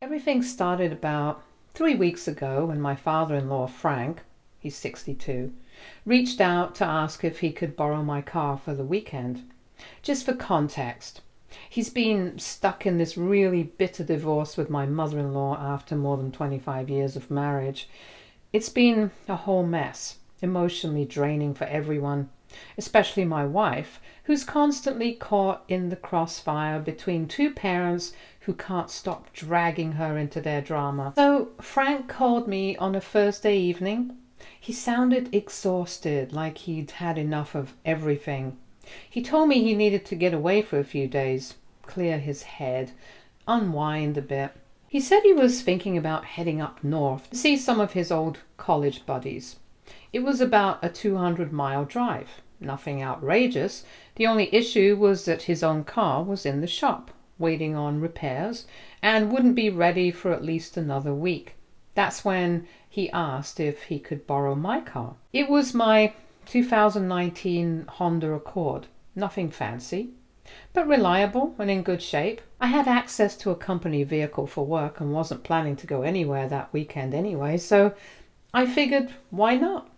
Everything started about 3 weeks ago when my father-in-law, Frank, he's 62, reached out to ask if he could borrow my car for the weekend. Just for context, he's been stuck in this really bitter divorce with my mother-in-law after more than 25 years of marriage. It's been a whole mess, emotionally draining for everyone, especially my wife, who's constantly caught in the crossfire between two parents who can't stop dragging her into their drama. So Frank called me on a Thursday evening. He sounded exhausted, like he'd had enough of everything. He told me he needed to get away for a few days, clear his head, unwind a bit. He said he was thinking about heading up north to see some of his old college buddies. It was about a 200-mile drive. Nothing outrageous. The only issue was that his own car was in the shop, waiting on repairs, and wouldn't be ready for at least another week. That's when he asked if he could borrow my car. It was my 2019 Honda Accord. Nothing fancy, but reliable and in good shape. I had access to a company vehicle for work and wasn't planning to go anywhere that weekend anyway, so I figured, why not?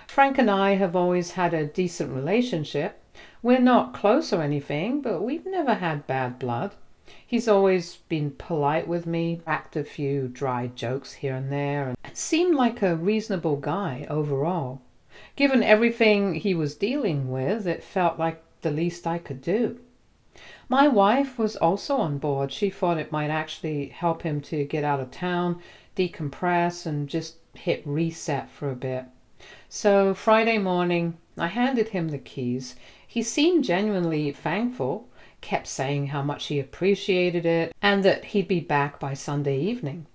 Frank and I have always had a decent relationship. We're not close or anything, but we've never had bad blood. He's always been polite with me, cracked a few dry jokes here and there, and seemed like a reasonable guy overall. Given everything he was dealing with, it felt like the least I could do. My wife was also on board. She thought it might actually help him to get out of town, decompress, and just hit reset for a bit. So Friday morning, I handed him the keys. He seemed genuinely thankful, kept saying how much he appreciated it, and that he'd be back by Sunday evening.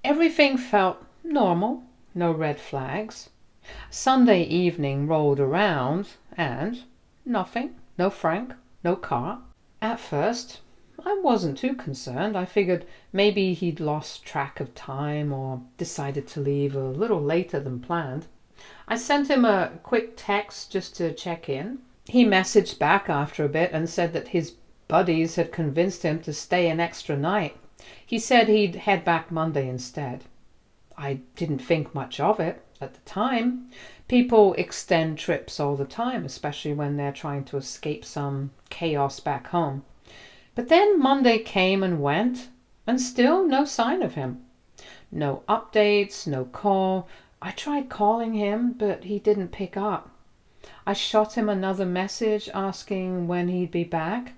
Everything felt normal, no red flags. Sunday evening rolled around, and nothing. No Frank, no car. At first, I wasn't too concerned. I figured maybe he'd lost track of time or decided to leave a little later than planned. I sent him a quick text just to check in. He messaged back after a bit and said that his buddies had convinced him to stay an extra night. He said he'd head back Monday instead. I didn't think much of it at the time. People extend trips all the time, especially when they're trying to escape some chaos back home. But then Monday came and went, and still no sign of him. No updates, no call. I tried calling him, but he didn't pick up. I shot him another message asking when he'd be back.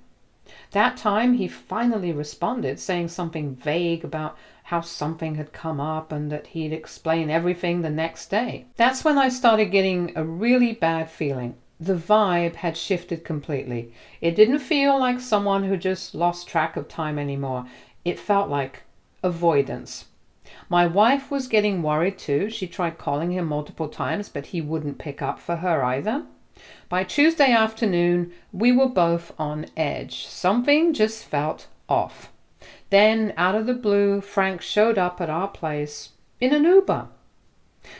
That time he finally responded, saying something vague about how something had come up and that he'd explain everything the next day. That's when I started getting a really bad feeling. The vibe had shifted completely. It didn't feel like someone who just lost track of time anymore. It felt like avoidance. My wife was getting worried too. She tried calling him multiple times, but he wouldn't pick up for her either. By Tuesday afternoon, we were both on edge. Something just felt off. Then, out of the blue, Frank showed up at our place in an Uber.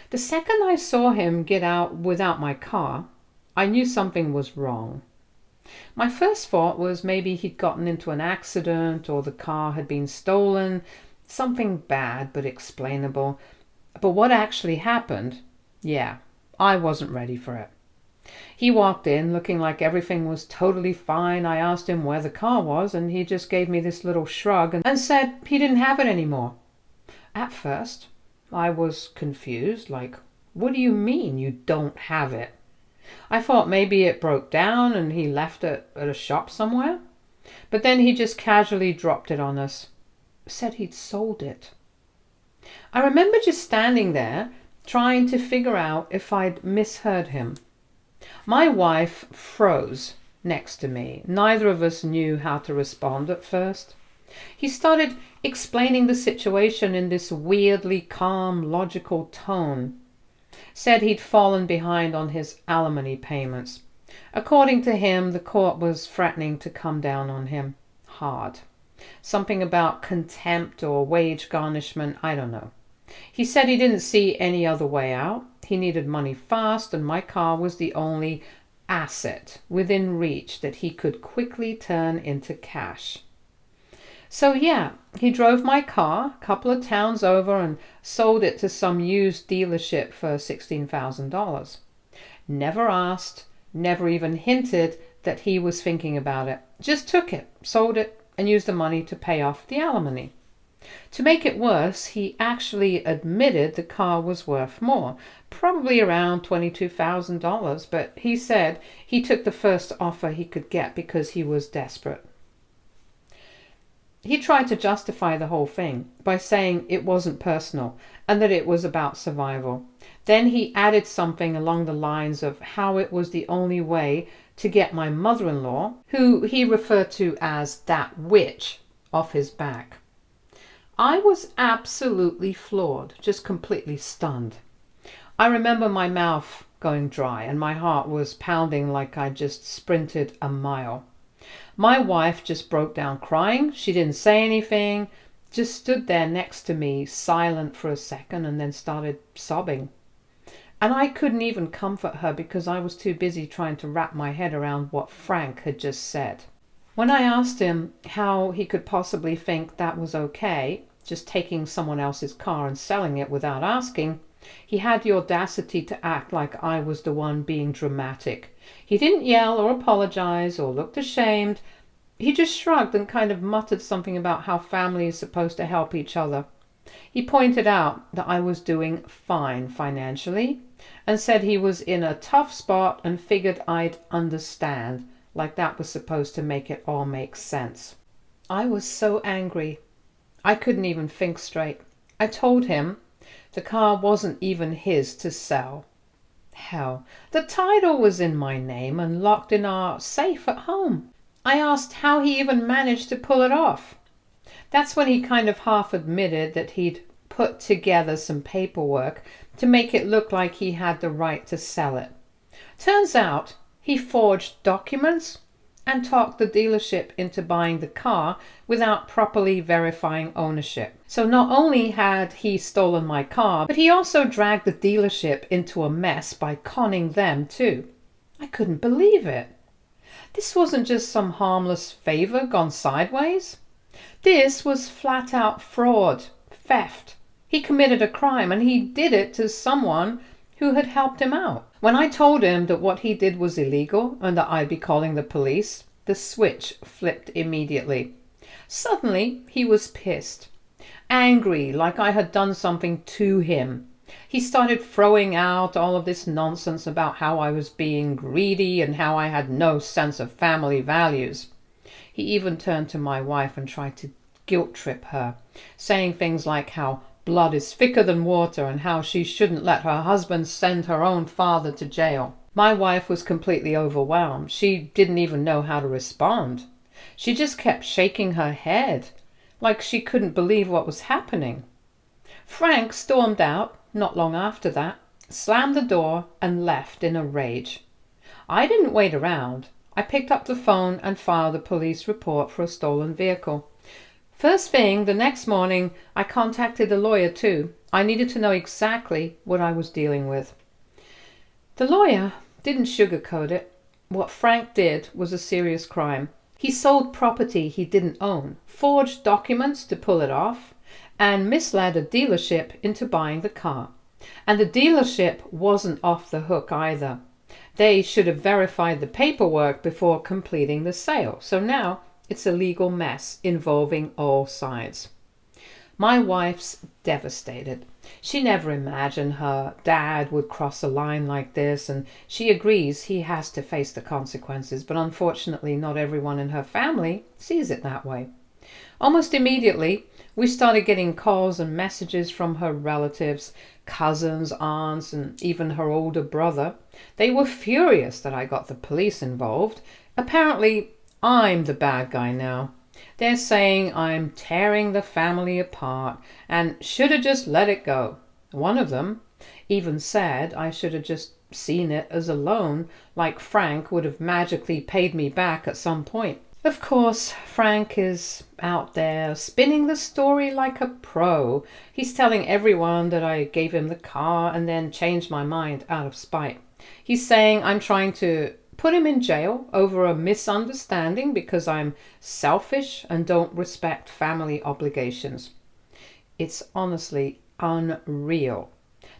The second I saw him get out without my car, I knew something was wrong. My first thought was maybe he'd gotten into an accident or the car had been stolen. Something bad but explainable. But what actually happened? Yeah, I wasn't ready for it. He walked in looking like everything was totally fine. I asked him where the car was, and he just gave me this little shrug and said he didn't have it anymore. At first, I was confused, like, what do you mean you don't have it? I thought maybe it broke down and he left it at a shop somewhere. But then he just casually dropped it on us. Said he'd sold it. I remember just standing there trying to figure out if I'd misheard him. My wife froze next to me. Neither of us knew how to respond at first. He started explaining the situation in this weirdly calm, logical tone. Said he'd fallen behind on his alimony payments. According to him, the court was threatening to come down on him hard. Something about contempt or wage garnishment, I don't know. He said he didn't see any other way out. He needed money fast, and my car was the only asset within reach that he could quickly turn into cash. So yeah, he drove my car a couple of towns over and sold it to some used dealership for $16,000. Never asked, never even hinted that he was thinking about it. Just took it, sold it, and used the money to pay off the alimony. To make it worse, he actually admitted the car was worth more, probably around $22,000, but he said he took the first offer he could get because he was desperate. He tried to justify the whole thing by saying it wasn't personal and that it was about survival. Then he added something along the lines of how it was the only way to get my mother-in-law, who he referred to as that witch, off his back. I was absolutely floored, just completely stunned. I remember my mouth going dry and my heart was pounding like I just sprinted a mile. My wife just broke down crying. She didn't say anything, just stood there next to me, silent for a second, and then started sobbing. And I couldn't even comfort her because I was too busy trying to wrap my head around what Frank had just said. When I asked him how he could possibly think that was okay, just taking someone else's car and selling it without asking, he had the audacity to act like I was the one being dramatic. He didn't yell or apologize or looked ashamed. He just shrugged and kind of muttered something about how family is supposed to help each other. He pointed out that I was doing fine financially and said he was in a tough spot and figured I'd understand, like that was supposed to make it all make sense. I was so angry. I couldn't even think straight. I told him the car wasn't even his to sell. Hell, the title was in my name and locked in our safe at home. I asked how he even managed to pull it off. That's when he kind of half admitted that he'd put together some paperwork to make it look like he had the right to sell it. Turns out he forged documents and talked the dealership into buying the car without properly verifying ownership. So not only had he stolen my car, but he also dragged the dealership into a mess by conning them too. I couldn't believe it. This wasn't just some harmless favor gone sideways. This was flat out fraud, theft. He committed a crime and he did it to someone who had helped him out. When I told him that what he did was illegal and that I'd be calling the police, the switch flipped immediately. Suddenly, he was pissed, angry, like I had done something to him. He started throwing out all of this nonsense about how I was being greedy and how I had no sense of family values. He even turned to my wife and tried to guilt trip her, saying things like how blood is thicker than water and how she shouldn't let her husband send her own father to jail. My wife was completely overwhelmed. She didn't even know how to respond. She just kept shaking her head, like she couldn't believe what was happening. Frank stormed out not long after that, slammed the door and left in a rage. I didn't wait around. I picked up the phone and filed a police report for a stolen vehicle. First thing, the next morning, I contacted a lawyer too. I needed to know exactly what I was dealing with. The lawyer didn't sugarcoat it. What Frank did was a serious crime. He sold property he didn't own, forged documents to pull it off, and misled a dealership into buying the car. And the dealership wasn't off the hook either. They should have verified the paperwork before completing the sale. So now it's a legal mess involving all sides. My wife's devastated. She never imagined her dad would cross a line like this, and she agrees he has to face the consequences, but unfortunately not everyone in her family sees it that way. Almost immediately, we started getting calls and messages from her relatives, cousins, aunts, and even her older brother. They were furious that I got the police involved. Apparently, I'm the bad guy now. They're saying I'm tearing the family apart and should have just let it go. One of them even said I should have just seen it as a loan, like Frank would have magically paid me back at some point. Of course, Frank is out there spinning the story like a pro. He's telling everyone that I gave him the car and then changed my mind out of spite. He's saying I'm trying to put him in jail over a misunderstanding because I'm selfish and don't respect family obligations. It's honestly unreal.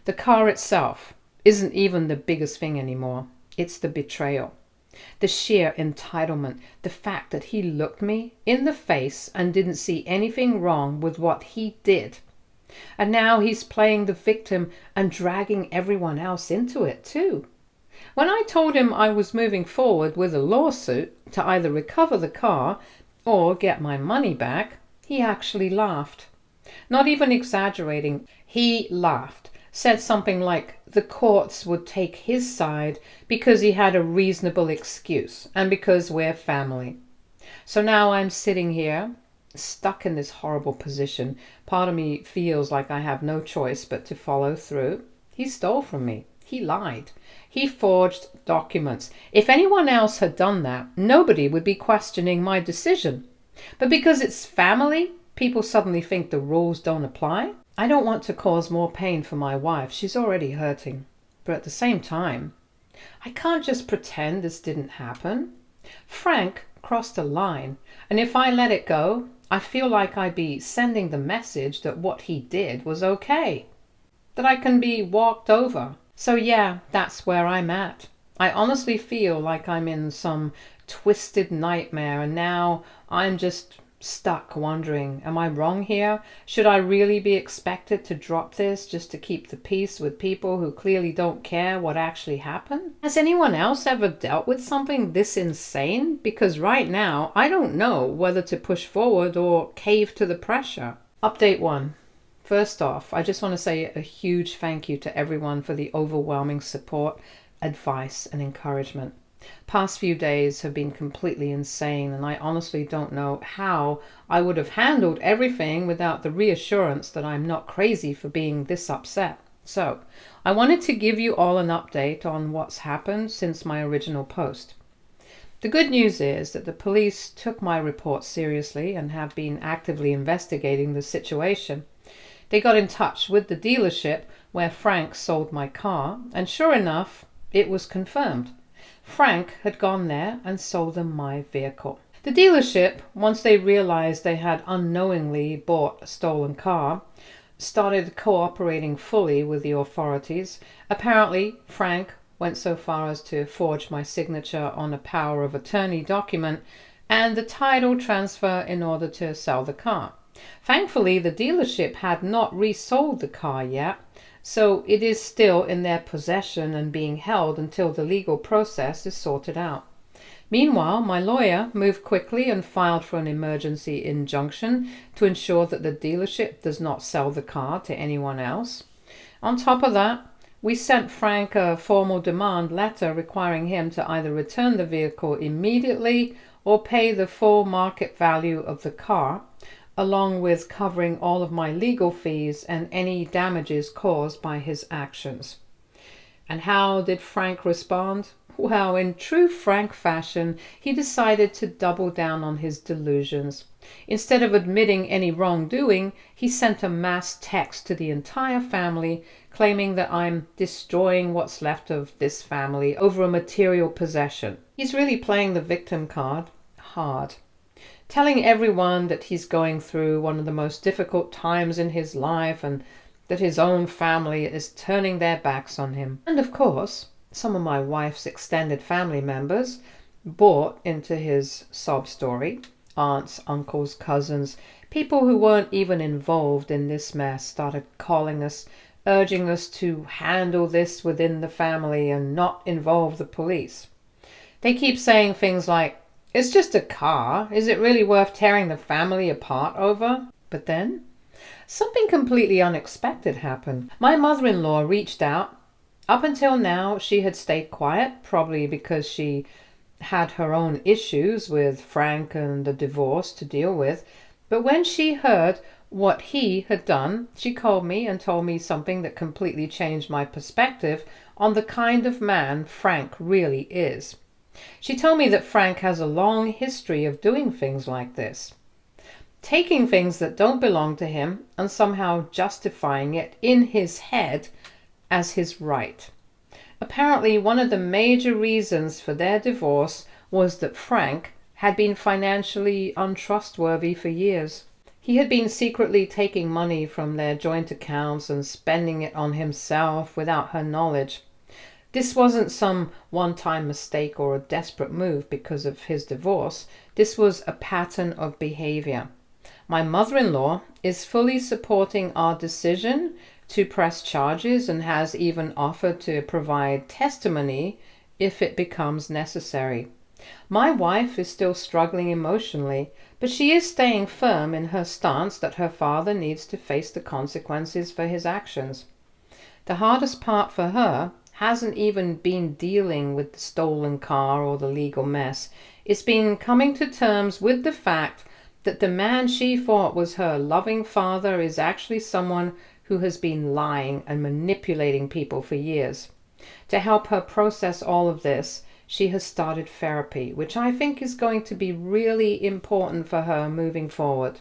The car itself isn't even the biggest thing anymore. It's the betrayal. The sheer entitlement, the fact that he looked me in the face and didn't see anything wrong with what he did. And now he's playing the victim and dragging everyone else into it too. When I told him I was moving forward with a lawsuit to either recover the car or get my money back, he actually laughed. Not even exaggerating, he laughed, said something like the courts would take his side because he had a reasonable excuse and because we're family. So now I'm sitting here, stuck in this horrible position. Part of me feels like I have no choice but to follow through. He stole from me. He lied. He forged documents. If anyone else had done that, nobody would be questioning my decision. But because it's family, people suddenly think the rules don't apply. I don't want to cause more pain for my wife. She's already hurting. But at the same time, I can't just pretend this didn't happen. Frank crossed a line, and if I let it go, I feel like I'd be sending the message that what he did was okay, that I can be walked over. So yeah, that's where I'm at. I honestly feel like I'm in some twisted nightmare, and now I'm just stuck wondering, am I wrong here? Should I really be expected to drop this just to keep the peace with people who clearly don't care what actually happened? Has anyone else ever dealt with something this insane? Because right now, I don't know whether to push forward or cave to the pressure. Update 1. First off, I just want to say a huge thank you to everyone for the overwhelming support, advice, and encouragement. Past few days have been completely insane, and I honestly don't know how I would have handled everything without the reassurance that I'm not crazy for being this upset. So, I wanted to give you all an update on what's happened since my original post. The good news is that the police took my report seriously and have been actively investigating the situation. They got in touch with the dealership where Frank sold my car, and sure enough, it was confirmed. Frank had gone there and sold them my vehicle. The dealership, once they realized they had unknowingly bought a stolen car, started cooperating fully with the authorities. Apparently, Frank went so far as to forge my signature on a power of attorney document and the title transfer in order to sell the car. Thankfully, the dealership had not resold the car yet, so it is still in their possession and being held until the legal process is sorted out. Meanwhile, my lawyer moved quickly and filed for an emergency injunction to ensure that the dealership does not sell the car to anyone else. On top of that, we sent Frank a formal demand letter requiring him to either return the vehicle immediately or pay the full market value of the car, along with covering all of my legal fees and any damages caused by his actions. And how did Frank respond? Well, in true Frank fashion, he decided to double down on his delusions. Instead of admitting any wrongdoing, he sent a mass text to the entire family claiming that I'm destroying what's left of this family over a material possession. He's really playing the victim card hard, telling everyone that he's going through one of the most difficult times in his life and that his own family is turning their backs on him. And of course, some of my wife's extended family members bought into his sob story. Aunts, uncles, cousins, people who weren't even involved in this mess started calling us, urging us to handle this within the family and not involve the police. They keep saying things like, "It's just a car. Is it really worth tearing the family apart over?" But then, something completely unexpected happened. My mother-in-law reached out. Up until now, she had stayed quiet, probably because she had her own issues with Frank and the divorce to deal with. But when she heard what he had done, she called me and told me something that completely changed my perspective on the kind of man Frank really is. She told me that Frank has a long history of doing things like this, taking things that don't belong to him and somehow justifying it in his head as his right. Apparently, one of the major reasons for their divorce was that Frank had been financially untrustworthy for years. He had been secretly taking money from their joint accounts and spending it on himself without her knowledge. This wasn't some one-time mistake or a desperate move because of his divorce. This was a pattern of behavior. My mother-in-law is fully supporting our decision to press charges and has even offered to provide testimony if it becomes necessary. My wife is still struggling emotionally, but she is staying firm in her stance that her father needs to face the consequences for his actions. The hardest part for her hasn't even been dealing with the stolen car or the legal mess. It's been coming to terms with the fact that the man she thought was her loving father is actually someone who has been lying and manipulating people for years. To help her process all of this, she has started therapy, which I think is going to be really important for her moving forward.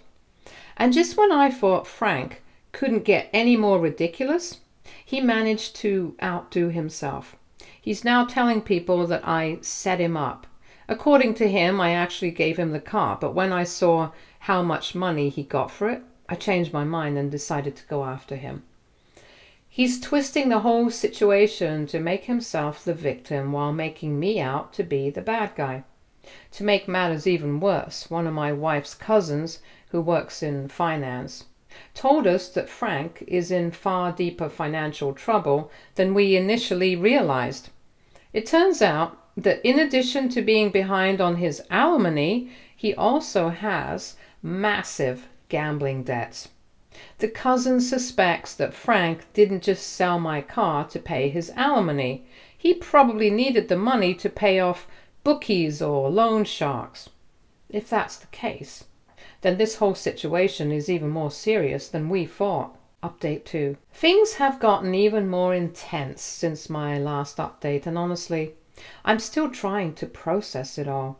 And just when I thought Frank couldn't get any more ridiculous, he managed to outdo himself. He's now telling people that I set him up. According to him, I actually gave him the car, but when I saw how much money he got for it, I changed my mind and decided to go after him. He's twisting the whole situation to make himself the victim while making me out to be the bad guy. To make matters even worse, one of my wife's cousins, who works in finance, told us that Frank is in far deeper financial trouble than we initially realized. It turns out that in addition to being behind on his alimony, he also has massive gambling debts. The cousin suspects that Frank didn't just sell my car to pay his alimony. He probably needed the money to pay off bookies or loan sharks. If that's the case, then this whole situation is even more serious than we thought. Update 2. Things have gotten even more intense since my last update, and honestly, I'm still trying to process it all.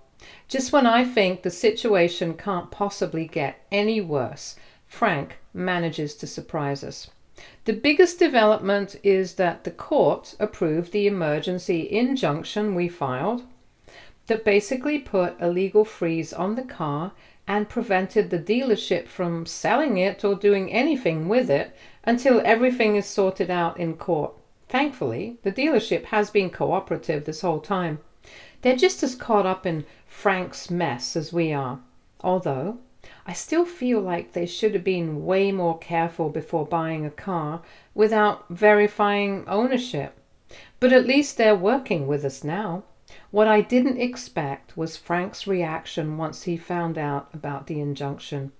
Just when I think the situation can't possibly get any worse, Frank manages to surprise us. The biggest development is that the court approved the emergency injunction we filed that basically put a legal freeze on the car and prevented the dealership from selling it or doing anything with it until everything is sorted out in court. Thankfully, the dealership has been cooperative this whole time. They're just as caught up in Frank's mess as we are, although I still feel like they should have been way more careful before buying a car without verifying ownership. But at least they're working with us now. What I didn't expect was Frank's reaction once he found out about the injunction.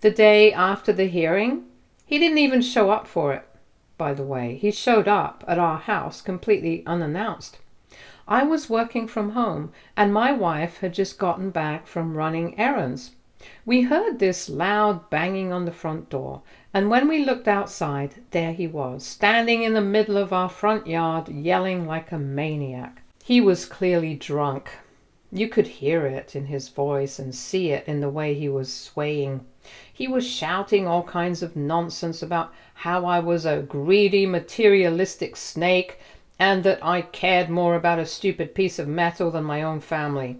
The day after the hearing, he didn't even show up for it. By the way, he showed up at our house completely unannounced. I was working from home, and my wife had just gotten back from running errands. We heard this loud banging on the front door, and when we looked outside, there he was, standing in the middle of our front yard, yelling like a maniac. He was clearly drunk. You could hear it in his voice and see it in the way he was swaying. He was shouting all kinds of nonsense about how I was a greedy, materialistic snake and that I cared more about a stupid piece of metal than my own family.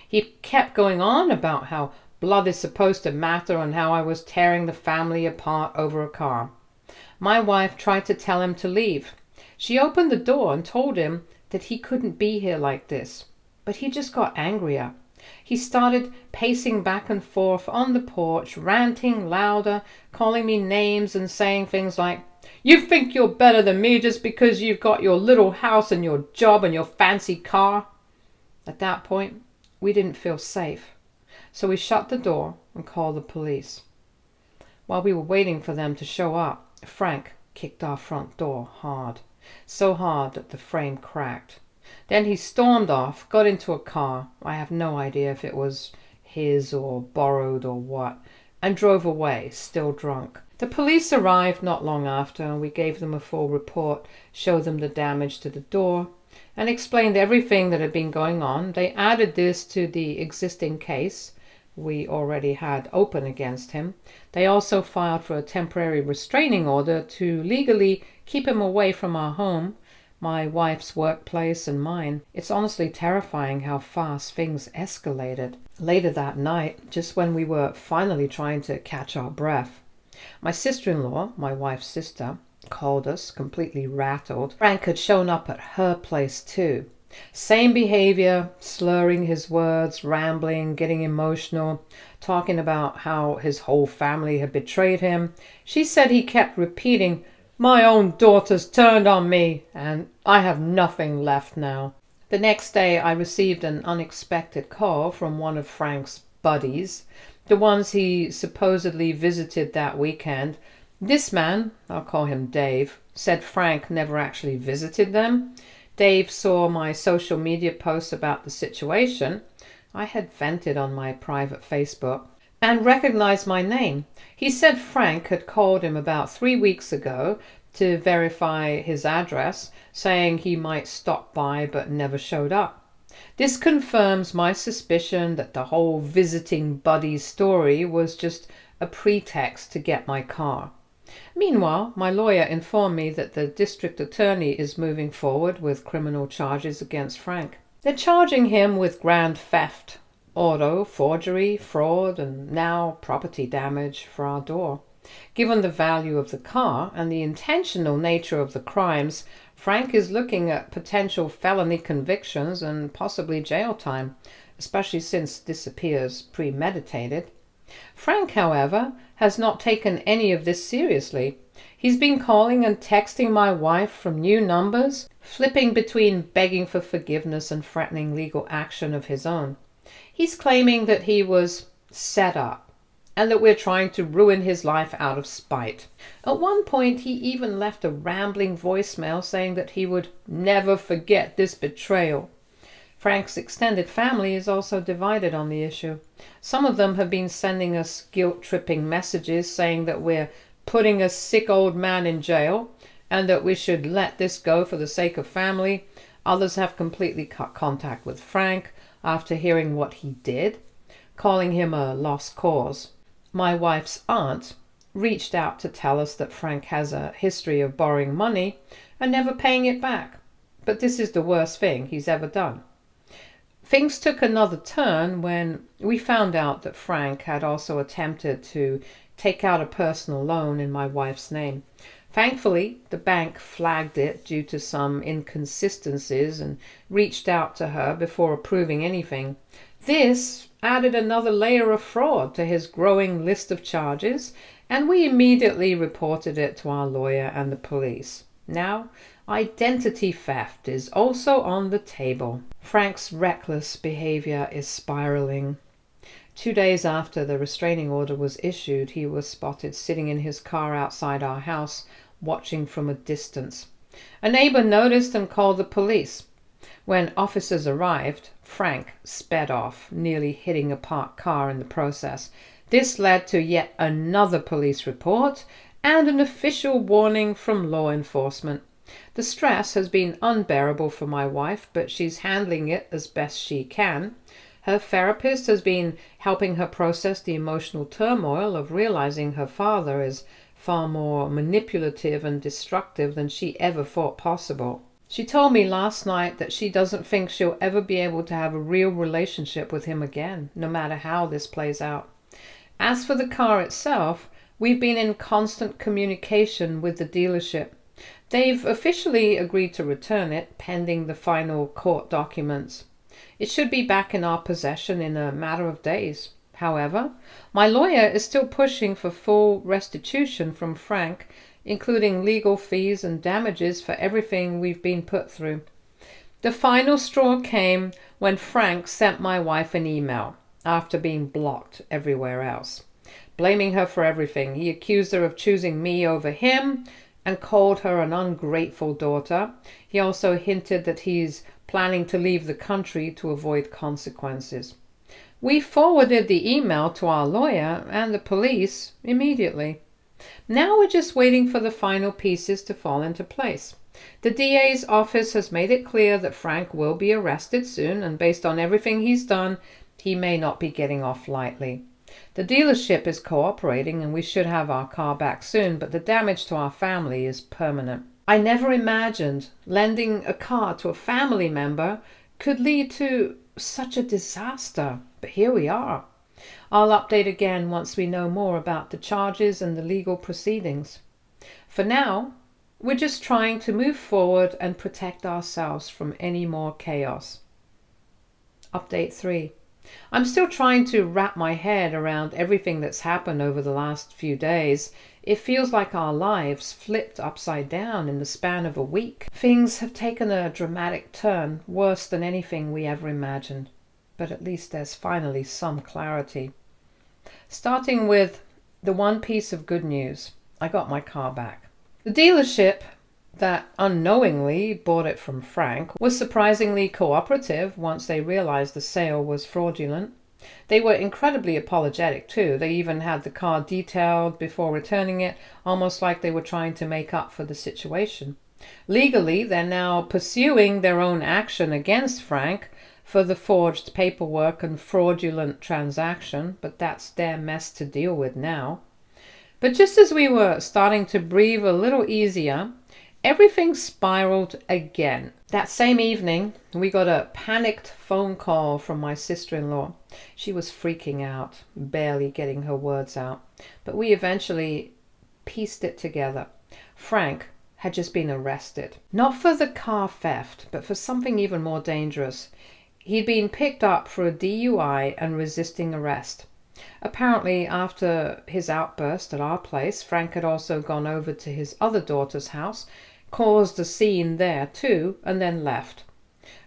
He kept going on about how blood is supposed to matter and how I was tearing the family apart over a car. My wife tried to tell him to leave. She opened the door and told him that he couldn't be here like this. But he just got angrier. He started pacing back and forth on the porch, ranting louder, calling me names and saying things like, "You think you're better than me just because you've got your little house and your job and your fancy car?" At that point, we didn't feel safe. So we shut the door and called the police. While we were waiting for them to show up, Frank kicked our front door hard. So hard that the frame cracked. Then he stormed off, got into a car, I have no idea if it was his or borrowed or what, and drove away, still drunk. The police arrived not long after, and we gave them a full report, showed them the damage to the door, and explained everything that had been going on. They added this to the existing case we already had open against him. They also filed for a temporary restraining order to legally keep him away from our home, my wife's workplace and mine. It's honestly terrifying how fast things escalated. Later that night, just when we were finally trying to catch our breath, my sister-in-law, my wife's sister, called us, completely rattled. Frank had shown up at her place too. Same behavior, slurring his words, rambling, getting emotional, talking about how his whole family had betrayed him. She said he kept repeating, "My own daughter's turned on me, and I have nothing left now." The next day I received an unexpected call from one of Frank's buddies, the ones he supposedly visited that weekend. This man, I'll call him Dave, said Frank never actually visited them. Dave saw my social media posts about the situation. I had vented on my private Facebook, and recognized my name. He said Frank had called him about 3 weeks ago to verify his address, saying he might stop by but never showed up. This confirms my suspicion that the whole visiting buddy story was just a pretext to get my car. Meanwhile, my lawyer informed me that the district attorney is moving forward with criminal charges against Frank. They're charging him with grand theft, auto, forgery, fraud, and now property damage for our door. Given the value of the car and the intentional nature of the crimes, Frank is looking at potential felony convictions and possibly jail time, especially since this appears premeditated. Frank, however, has not taken any of this seriously. He's been calling and texting my wife from new numbers, flipping between begging for forgiveness and threatening legal action of his own. He's claiming that he was set up and that we're trying to ruin his life out of spite. At one point, he even left a rambling voicemail saying that he would never forget this betrayal. Frank's extended family is also divided on the issue. Some of them have been sending us guilt-tripping messages saying that we're putting a sick old man in jail and that we should let this go for the sake of family. Others have completely cut contact with Frank after hearing what he did, calling him a lost cause. My wife's aunt reached out to tell us that Frank has a history of borrowing money and never paying it back. But this is the worst thing he's ever done. Things took another turn when we found out that Frank had also attempted to take out a personal loan in my wife's name. Thankfully, the bank flagged it due to some inconsistencies and reached out to her before approving anything. This added another layer of fraud to his growing list of charges, and we immediately reported it to our lawyer and the police. Now, identity theft is also on the table. Frank's reckless behavior is spiraling. 2 days after the restraining order was issued, he was spotted sitting in his car outside our house, watching from a distance. A neighbor noticed and called the police. When officers arrived, Frank sped off, nearly hitting a parked car in the process. This led to yet another police report and an official warning from law enforcement. The stress has been unbearable for my wife, but she's handling it as best she can. Her therapist has been helping her process the emotional turmoil of realizing her father is far more manipulative and destructive than she ever thought possible. She told me last night that she doesn't think she'll ever be able to have a real relationship with him again, no matter how this plays out. As for the car itself, we've been in constant communication with the dealership. They've officially agreed to return it, pending the final court documents. It should be back in our possession in a matter of days. However, my lawyer is still pushing for full restitution from Frank, including legal fees and damages for everything we've been put through. The final straw came when Frank sent my wife an email, after being blocked everywhere else, blaming her for everything. He accused her of choosing me over him and called her an ungrateful daughter. He also hinted that he's planning to leave the country to avoid consequences. We forwarded the email to our lawyer and the police immediately. Now we're just waiting for the final pieces to fall into place. The DA's office has made it clear that Frank will be arrested soon, and based on everything he's done, he may not be getting off lightly. The dealership is cooperating and we should have our car back soon, but the damage to our family is permanent. I never imagined lending a car to a family member could lead to such a disaster, but here we are. I'll update again once we know more about the charges and the legal proceedings. For now, we're just trying to move forward and protect ourselves from any more chaos. Update 3. I'm still trying to wrap my head around everything that's happened over the last few days. It feels like our lives flipped upside down in the span of a week. Things have taken a dramatic turn, worse than anything we ever imagined. But at least there's finally some clarity. Starting with the one piece of good news. I got my car back. The dealership that unknowingly bought it from Frank was surprisingly cooperative once they realized the sale was fraudulent. They were incredibly apologetic too. They even had the car detailed before returning it, almost like they were trying to make up for the situation. Legally, they're now pursuing their own action against Frank for the forged paperwork and fraudulent transaction, but that's their mess to deal with now. But just as we were starting to breathe a little easier, everything spiraled again. That same evening, we got a panicked phone call from my sister-in-law. She was freaking out, barely getting her words out. But we eventually pieced it together. Frank had just been arrested. Not for the car theft, but for something even more dangerous. He'd been picked up for a DUI and resisting arrest. Apparently, after his outburst at our place, Frank had also gone over to his other daughter's house, caused a scene there too, and then left.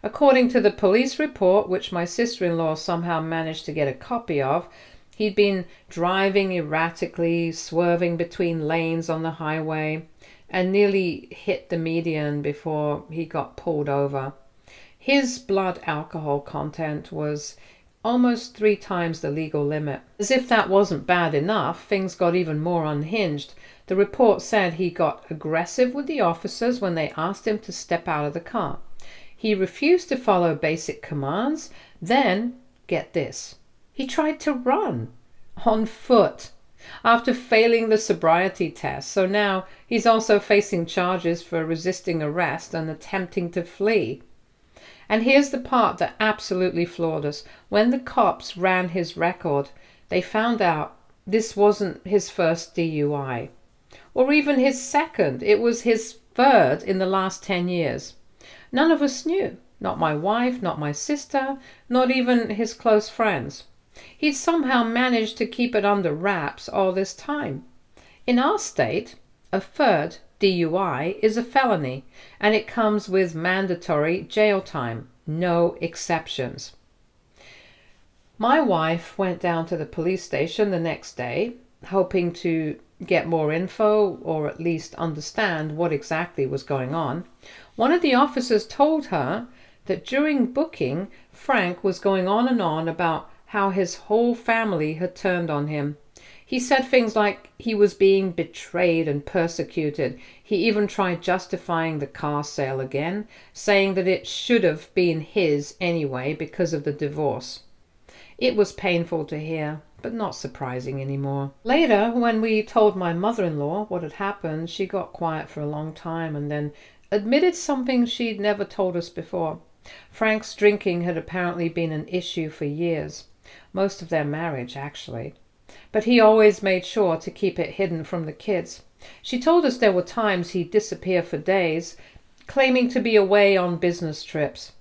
According to the police report, which my sister-in-law somehow managed to get a copy of, he'd been driving erratically, swerving between lanes on the highway, and nearly hit the median before he got pulled over. His blood alcohol content was almost 3 times the legal limit. As if that wasn't bad enough, things got even more unhinged. The report said he got aggressive with the officers when they asked him to step out of the car. He refused to follow basic commands. Then, get this, he tried to run on foot after failing the sobriety test. So now he's also facing charges for resisting arrest and attempting to flee. And here's the part that absolutely floored us. When the cops ran his record, they found out this wasn't his first DUI, or even his second. It was his third in the last 10 years. None of us knew. Not my wife, not my sister, not even his close friends. He'd somehow managed to keep it under wraps all this time. In our state, a third DUI is a felony, and it comes with mandatory jail time, no exceptions. My wife went down to the police station the next day, hoping to get more info or at least understand what exactly was going on. One of the officers told her that during booking, Frank was going on and on about how his whole family had turned on him. He said things like he was being betrayed and persecuted. He even tried justifying the car sale again, saying that it should have been his anyway because of the divorce. It was painful to hear, but not surprising anymore. Later, when we told my mother-in-law what had happened, she got quiet for a long time and then admitted something she'd never told us before. Frank's drinking had apparently been an issue for years, most of their marriage actually. But he always made sure to keep it hidden from the kids. She told us there were times he'd disappear for days, claiming to be away on business trips.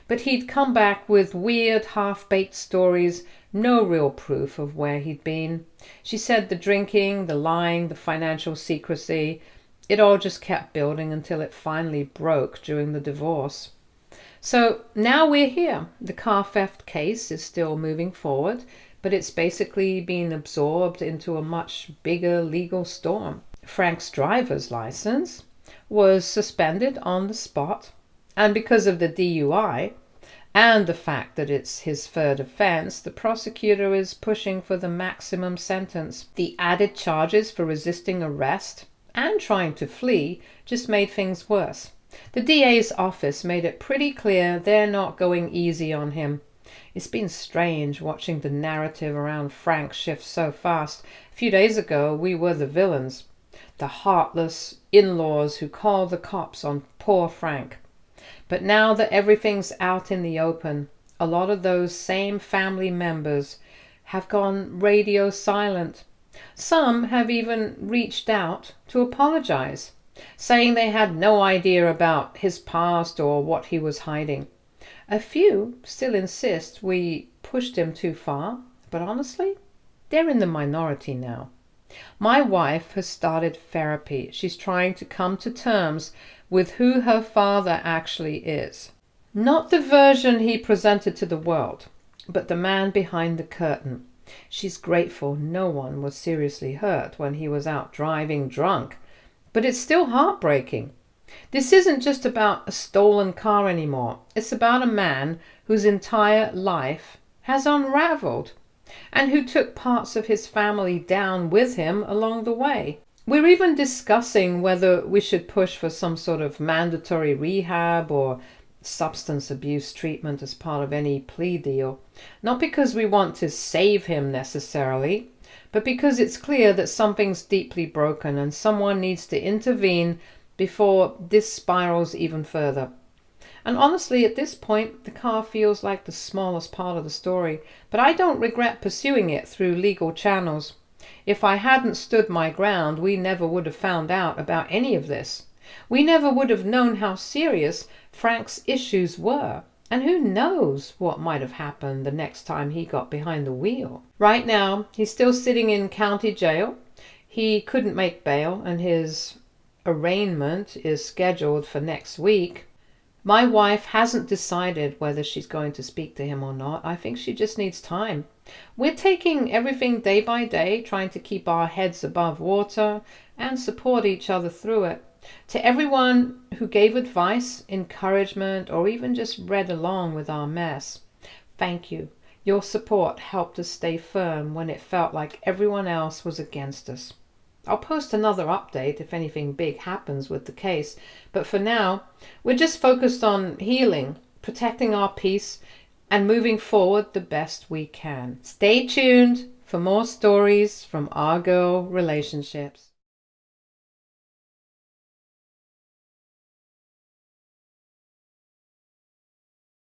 But he'd come back with weird, half-baked stories, no real proof of where he'd been. She said the drinking, the lying, the financial secrecy, it all just kept building until it finally broke during the divorce. So now we're here. The car theft case is still moving forward, but it's basically been absorbed into a much bigger legal storm. Frank's driver's license was suspended on the spot, and because of the DUI and the fact that it's his third offense, the prosecutor is pushing for the maximum sentence. The added charges for resisting arrest and trying to flee just made things worse. The DA's office made it pretty clear they're not going easy on him. It's been strange watching the narrative around Frank shift so fast. A few days ago, we were the villains. the heartless in-laws who called the cops on poor Frank. But now that everything's out in the open, a lot of those same family members have gone radio silent. Some have even reached out to apologize, saying they had no idea about his past or what he was hiding. A few still insist we pushed him too far, but honestly, they're in the minority now. My wife has started therapy. She's trying to come to terms with who her father actually is. Not the version he presented to the world, but the man behind the curtain. She's grateful no one was seriously hurt when he was out driving drunk, but it's still heartbreaking. This isn't just about a stolen car anymore. It's about a man whose entire life has unraveled and who took parts of his family down with him along the way. We're even discussing whether we should push for some sort of mandatory rehab or substance abuse treatment as part of any plea deal. Not because we want to save him necessarily, but because it's clear that something's deeply broken and someone needs to intervene before this spirals even further. And honestly, at this point, the car feels like the smallest part of the story, but I don't regret pursuing it through legal channels. If I hadn't stood my ground, we never would have found out about any of this. We never would have known how serious Frank's issues were. And who knows what might have happened the next time he got behind the wheel. Right now, he's still sitting in county jail. He couldn't make bail, and his arraignment is scheduled for next week. My wife hasn't decided whether she's going to speak to him or not. I think she just needs time. We're taking everything day by day, trying to keep our heads above water and support each other through it. To everyone who gave advice, encouragement, or even just read along with our mess, thank you. Your support helped us stay firm when it felt like everyone else was against us. I'll post another update if anything big happens with the case, but for now, we're just focused on healing, protecting our peace, and moving forward the best we can. Stay tuned for more stories from our girl relationships.